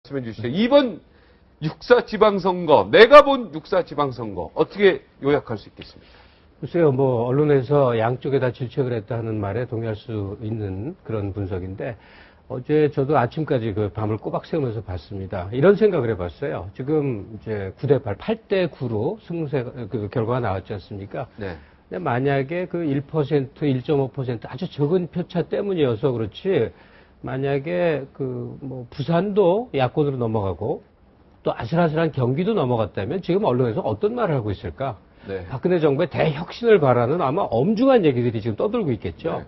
말씀해 주시죠. 이번 6.4 지방선거, 내가 본 6.4 지방선거 어떻게 요약할 수 있겠습니까? 글쎄요, 뭐 언론에서 양쪽에 다 질책을 했다는 말에 동의할 수 있는 그런 분석인데 어제 저도 아침까지 그 밤을 꼬박 새우면서 봤습니다. 이런 생각을 해봤어요. 지금 이제 9대8, 8대9로 승세 그 결과가 나왔지 않습니까? 네. 근데 만약에 그 1%, 1.5% 아주 적은 표차 때문이어서 그렇지 만약에 그 뭐 부산도 야권으로 넘어가고 또 아슬아슬한 경기도 넘어갔다면 지금 언론에서 어떤 말을 하고 있을까? 네. 박근혜 정부의 대혁신을 바라는 아마 엄중한 얘기들이 지금 떠들고 있겠죠. 네.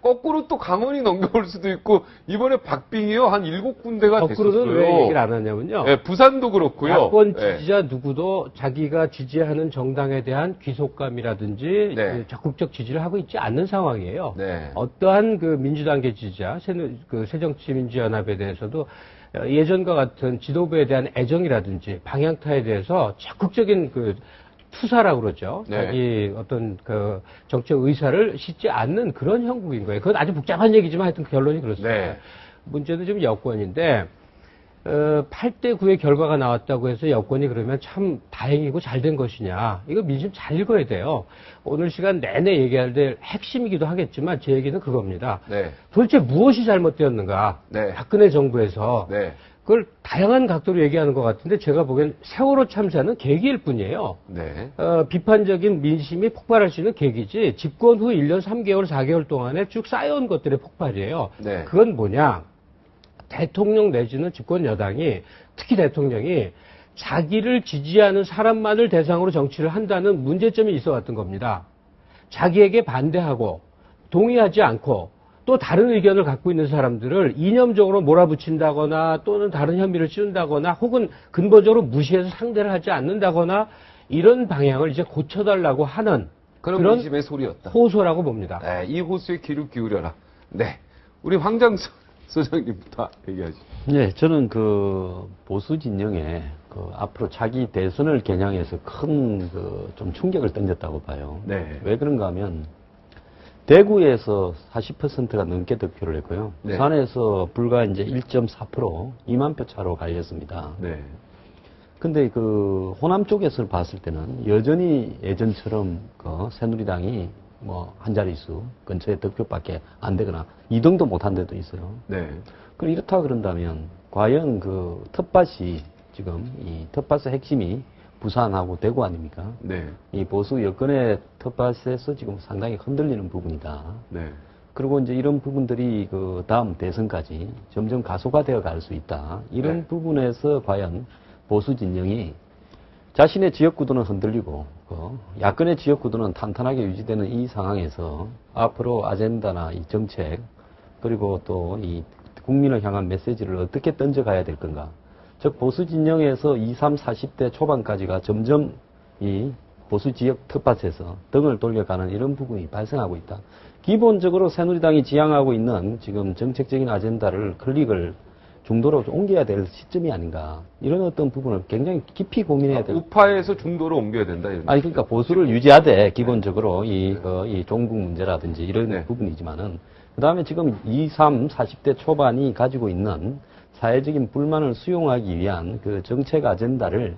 거꾸로 또 강원이 넘겨올 수도 있고 이번에 박빙이요 한 7군데가 됐었어요. 거꾸로는 왜 얘기를 안 하냐면요. 네, 부산도 그렇고요. 야권 네. 지지자 누구도 자기가 지지하는 정당에 대한 귀속감이라든지 네. 그 적극적 지지를 하고 있지 않는 상황이에요. 네. 어떠한 그 민주당계 지지자, 그 새정치민주연합에 대해서도 예전과 같은 지도부에 대한 애정이라든지 방향타에 대해서 적극적인 그 투사라고 그러죠. 네. 자기 어떤 그 정책 의사를 싣지 않는 그런 형국인 거예요. 그건 아주 복잡한 얘기지만 하여튼 결론이 그렇습니다. 네. 문제는 지금 여권인데 8대9의 결과가 나왔다고 해서 여권이 그러면 참 다행이고 잘 된 것이냐. 이거 민심 잘 읽어야 돼요. 오늘 시간 내내 얘기할 때 핵심이기도 하겠지만 제 얘기는 그겁니다. 네. 도대체 무엇이 잘못되었는가. 네. 박근혜 정부에서 네. 그걸 다양한 각도로 얘기하는 것 같은데 제가 보기엔 세월호 참사는 계기일 뿐이에요. 네. 비판적인 민심이 폭발할 수 있는 계기지 집권 후 1년 3개월, 4개월 동안에 쭉 쌓여온 것들의 폭발이에요. 네. 그건 뭐냐. 대통령 내지는 집권 여당이 특히 대통령이 자기를 지지하는 사람만을 대상으로 정치를 한다는 문제점이 있어 왔던 겁니다. 자기에게 반대하고 동의하지 않고 또 다른 의견을 갖고 있는 사람들을 이념적으로 몰아붙인다거나 또는 다른 혐의를 씌운다거나 혹은 근본적으로 무시해서 상대를 하지 않는다거나 이런 방향을 이제 고쳐달라고 하는 그런 민심의 소리였다. 호소라고 봅니다. 네, 이 호소에 귀를 기울여라. 네. 우리 황장수 소장님부터 얘기하시죠. 네, 저는 그 보수 진영에 그 앞으로 차기 대선을 겨냥해서 큰 그 좀 충격을 던졌다고 봐요. 네. 왜 그런가 하면 대구에서 40%가 넘게 득표를 했고요. 네. 부산에서 불과 이제 1.4% 2만 표 차로 갈렸습니다. 네. 근데 그 호남 쪽에서 봤을 때는 여전히 예전처럼 그 새누리당이 뭐 한 자릿수 근처에 득표밖에 안 되거나 2등도 못한 데도 있어요. 네. 그럼 이렇다 그런다면 과연 그 텃밭이 지금 이 텃밭의 핵심이 부산하고 대구 아닙니까? 네. 이 보수 여권의 텃밭에서 지금 상당히 흔들리는 부분이다. 네. 그리고 이제 이런 부분들이 그 다음 대선까지 점점 가속화되어 갈 수 있다. 이런 네. 부분에서 과연 보수 진영이 자신의 지역구도는 흔들리고 야권의 지역구도는 탄탄하게 유지되는 이 상황에서 앞으로 아젠다나 이 정책 그리고 또 이 국민을 향한 메시지를 어떻게 던져가야 될 건가. 즉 보수 진영에서 20, 30, 40대 초반까지가 점점 이 보수 지역 텃밭에서 등을 돌려가는 이런 부분이 발생하고 있다. 기본적으로 새누리당이 지향하고 있는 지금 정책적인 아젠다를 클릭을 중도로 옮겨야 될 시점이 아닌가. 이런 어떤 부분을 굉장히 깊이 고민해야 될. 우파에서 중도로 옮겨야 된다. 이런 아니, 그러니까 보수를 유지하되 기본적으로 이 종북 문제라든지 이런 네. 부분이지만은 그 다음에 지금 20, 40대 초반이 가지고 있는 사회적인 불만을 수용하기 위한 그 정책 아젠다를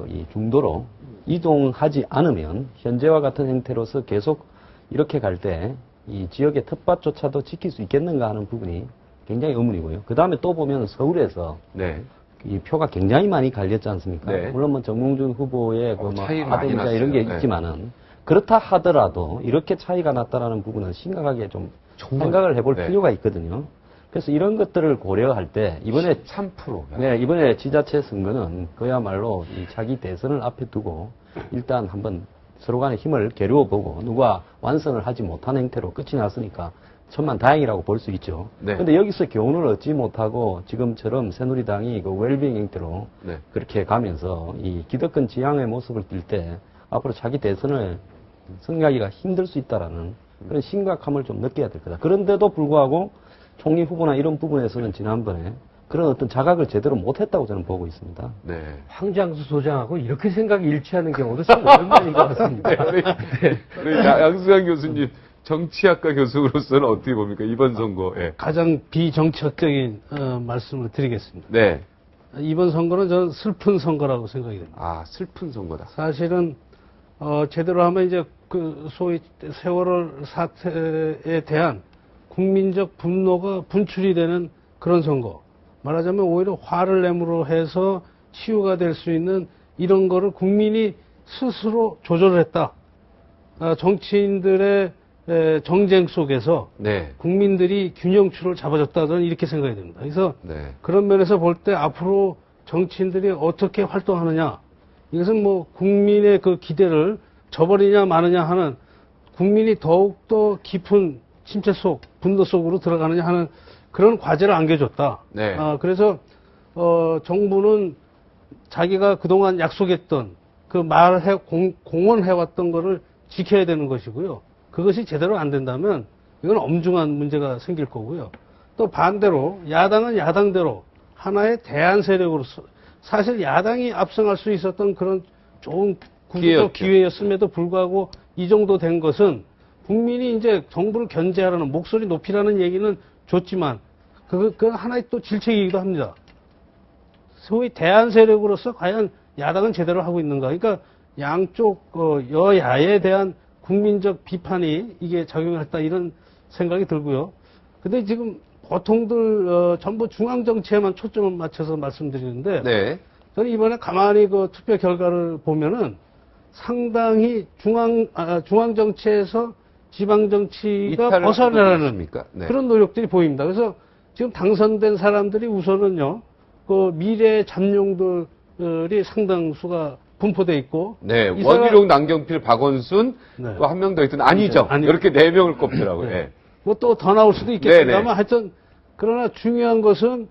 이 중도로 이동하지 않으면 현재와 같은 형태로서 계속 이렇게 갈 때 이 지역의 텃밭조차도 지킬 수 있겠는가 하는 부분이 굉장히 의문이고요. 그 다음에 또 보면 서울에서 네. 이 표가 굉장히 많이 갈렸지 않습니까? 네. 물론 뭐 정몽준 후보의 차이가 많이 하동자 이런 게 났어요. 있지만은 그렇다 하더라도 이렇게 차이가 났다라는 부분은 심각하게 좀 생각을 해볼 네. 필요가 있거든요. 그래서 이런 것들을 고려할 때 이번에 3%. 네, 이번에 지자체 선거는 그야말로 이 차기 대선을 앞에 두고 일단 한번 서로 간의 힘을 겨루어보고 누가 완성을 하지 못한 형태로 끝이 났으니까 천만 다행이라고 볼 수 있죠. 네. 근데 여기서 교훈을 얻지 못하고 지금처럼 새누리당이 그 웰빙 형태로 네. 그렇게 가면서 이 기득권 지향의 모습을 띌 때 앞으로 차기 대선을 승리하기가 힘들 수 있다라는 그런 심각함을 좀 느껴야 될 거다. 그런데도 불구하고 총리 후보나 이런 부분에서는 지난번에 그런 어떤 자각을 제대로 못했다고 저는 보고 있습니다. 네. 황장수 소장하고 이렇게 생각이 일치하는 경우도 참 오랜만인 것 같습니다. 우리 양수강 교수님 정치학과 교수로서는 어떻게 봅니까? 이번 선거. 예. 가장 비정책적인 말씀을 드리겠습니다. 네. 이번 선거는 저는 슬픈 선거라고 생각이 됩니다. 아, 슬픈 선거다. 사실은 제대로 하면 이제 그 소위 세월호 사태에 대한 국민적 분노가 분출이 되는 그런 선거. 말하자면 오히려 화를 내므로 해서 치유가 될 수 있는 이런 거를 국민이 스스로 조절을 했다. 정치인들의 정쟁 속에서 네. 국민들이 균형추를 잡아줬다. 저는 이렇게 생각이 됩니다. 그래서 네. 그런 면에서 볼 때 앞으로 정치인들이 어떻게 활동하느냐. 이것은 뭐 국민의 그 기대를 저버리냐 마느냐 하는 국민이 더욱더 깊은 침체 속, 분노 속으로 들어가느냐 하는 그런 과제를 안겨줬다. 네. 그래서 정부는 자기가 그동안 약속했던 그 공언해왔던 거를 지켜야 되는 것이고요. 그것이 제대로 안 된다면 이건 엄중한 문제가 생길 거고요. 또 반대로 야당은 야당대로 하나의 대안 세력으로서 사실 야당이 압승할 수 있었던 그런 좋은 구조적 기회였음에도 불구하고 이 정도 된 것은 국민이 이제 정부를 견제하라는 목소리 높이라는 얘기는 좋지만 그건 하나의 또 질책이기도 합니다. 소위 대안 세력으로서 과연 야당은 제대로 하고 있는가? 그러니까 양쪽 여야에 대한 국민적 비판이 이게 작용했다 이런 생각이 들고요. 근데 지금 보통들 전부 중앙 정치에만 초점을 맞춰서 말씀드리는데 네. 저는 이번에 가만히 그 투표 결과를 보면은 상당히 중앙 정치에서 지방 정치가 벗어나는 네. 그런 노력들이 보입니다. 그래서 지금 당선된 사람들이 우선은요, 그 미래 잠룡들이 상당수가 분포돼 있고, 네, 원희룡, 남경필, 박원순, 네. 또 한 명 더 있던 안희정, 네, 이렇게 4명을 꼽더라고요. 네. 네. 뭐 또 더 나올 수도 있겠습니다만 네네. 하여튼 그러나 중요한 것은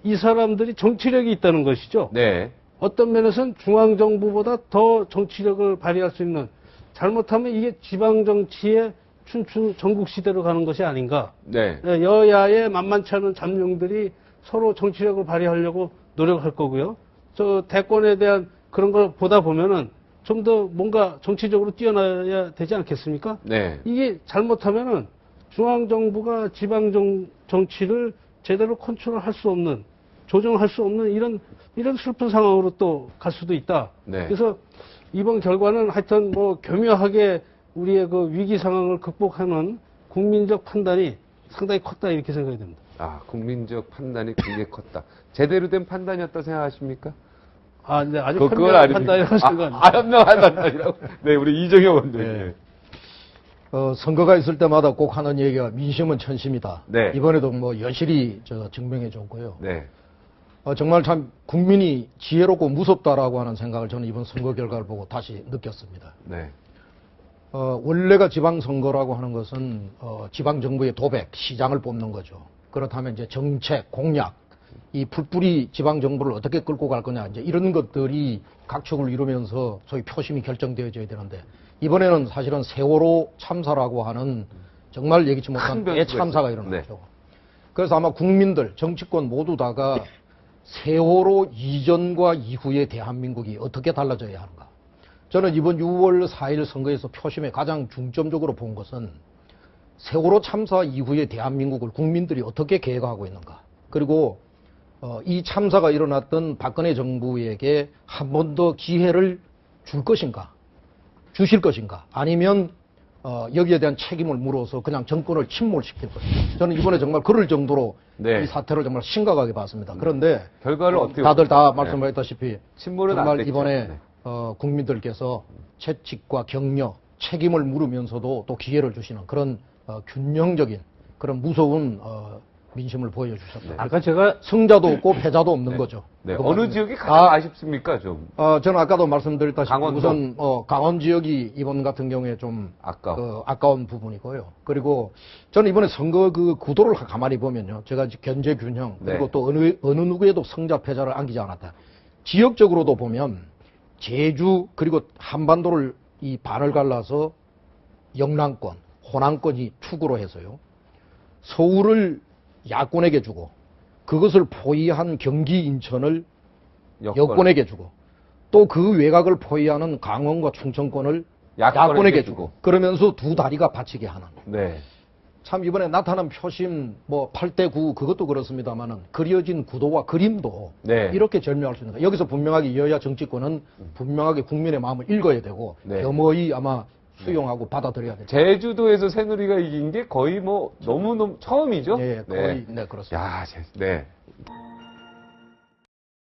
이 사람들이 정치력이 있다는 것이죠. 네. 어떤 면에서는 중앙정부보다 더 정치력을 발휘할 수 있는, 잘못하면 이게 지방정치의 춘추 전국시대로 가는 것이 아닌가. 네. 여야의 만만치 않은 잠룡들이 서로 정치력을 발휘하려고 노력할 거고요. 저 대권에 대한 그런 걸 보다 보면은 좀 더 뭔가 정치적으로 뛰어나야 되지 않겠습니까? 네. 이게 잘못하면은 중앙정부가 지방정치를 제대로 컨트롤할 수 없는, 조정할 수 없는 이런 슬픈 상황으로 또 갈 수도 있다. 네. 그래서 이번 결과는 하여튼 뭐 교묘하게 우리의 그 위기 상황을 극복하는 국민적 판단이 상당히 컸다 이렇게 생각이 됩니다. 아, 국민적 판단이 굉장히 컸다. 제대로 된 판단이었다 생각하십니까? 아, 네, 아주 그건 현명한 아닙니까? 판단이라고 생각합니다. 현명한 판단이라고? 네, 우리 이정효 원장님. 네. 선거가 있을 때마다 꼭 하는 얘기가 민심은 천심이다. 네. 이번에도 뭐 여실히 증명해 줬고요. 네. 정말 참 국민이 지혜롭고 무섭다라고 하는 생각을 저는 이번 선거 결과를 보고 다시 느꼈습니다. 네. 원래가 지방선거라고 하는 것은 지방정부의 도백, 시장을 뽑는 거죠. 그렇다면 이제 정책, 공약, 이 풀뿌리 지방정부를 어떻게 끌고 갈 거냐, 이제 이런 것들이 각축을 이루면서 소위 표심이 결정되어져야 되는데, 이번에는 사실은 세월호 참사라고 하는 정말 예기치 못한 대참사가 일어났죠. 네. 그래서 아마 국민들, 정치권 모두 다가 세월호 이전과 이후의 대한민국이 어떻게 달라져야 하는가. 저는 이번 6월 4일 선거에서 표심에 가장 중점적으로 본 것은 세월호 참사 이후의 대한민국을 국민들이 어떻게 계획하고 있는가. 그리고 이 참사가 일어났던 박근혜 정부에게 한 번 더 기회를 줄 것인가, 주실 것인가, 아니면 여기에 대한 책임을 물어서 그냥 정권을 침몰시킬 것인가. 저는 이번에 정말 그럴 정도로 네. 이 사태를 정말 심각하게 봤습니다. 그런데 결과를 어떻게 다들 다 네. 말씀하셨다시피 침몰은 안 정말 됐죠. 이번에 네. 국민들께서 채찍과 격려, 책임을 물으면서도 또 기회를 주시는 그런 균형적인 그런 무서운 민심을 보여주셨다. 네. 아까 제가 승자도 없고 패자도 없는 거죠. 네. 어느 지역이 가장 아쉽습니까, 좀? 저는 아까도 말씀드렸다시피 강원도? 우선 강원 지역이 이번 같은 경우에 좀 아까운 부분이고요. 그리고 저는 이번에 선거 그 구도를 가만히 보면요, 제가 견제 균형 그리고 네. 또 어느 누구에도 승자 패자를 안기지 않았다. 지역적으로도 보면 제주 그리고 한반도를 이 반을 갈라서 영남권, 호남권이 축으로 해서요, 서울을 야권에게 주고 그것을 포위한 경기 인천을 여권에게 주고 또 그 외곽을 포위하는 강원과 충청권을 야권에게 주고 그러면서 두 다리가 받치게 하는. 네. 참 이번에 나타난 표심 뭐 8대9 그것도 그렇습니다만은 그려진 구도와 그림도 네. 이렇게 절묘할 수 있는 거예요. 여기서 분명하게 여야 정치권은 분명하게 국민의 마음을 읽어야 되고 네. 겸허히 아마 수용하고 받아들여야 되죠. 제주도에서 새누리가 이긴 게 거의 뭐 너무너무 처음이죠? 네, 거의 네, 그렇습니다. 야, 네.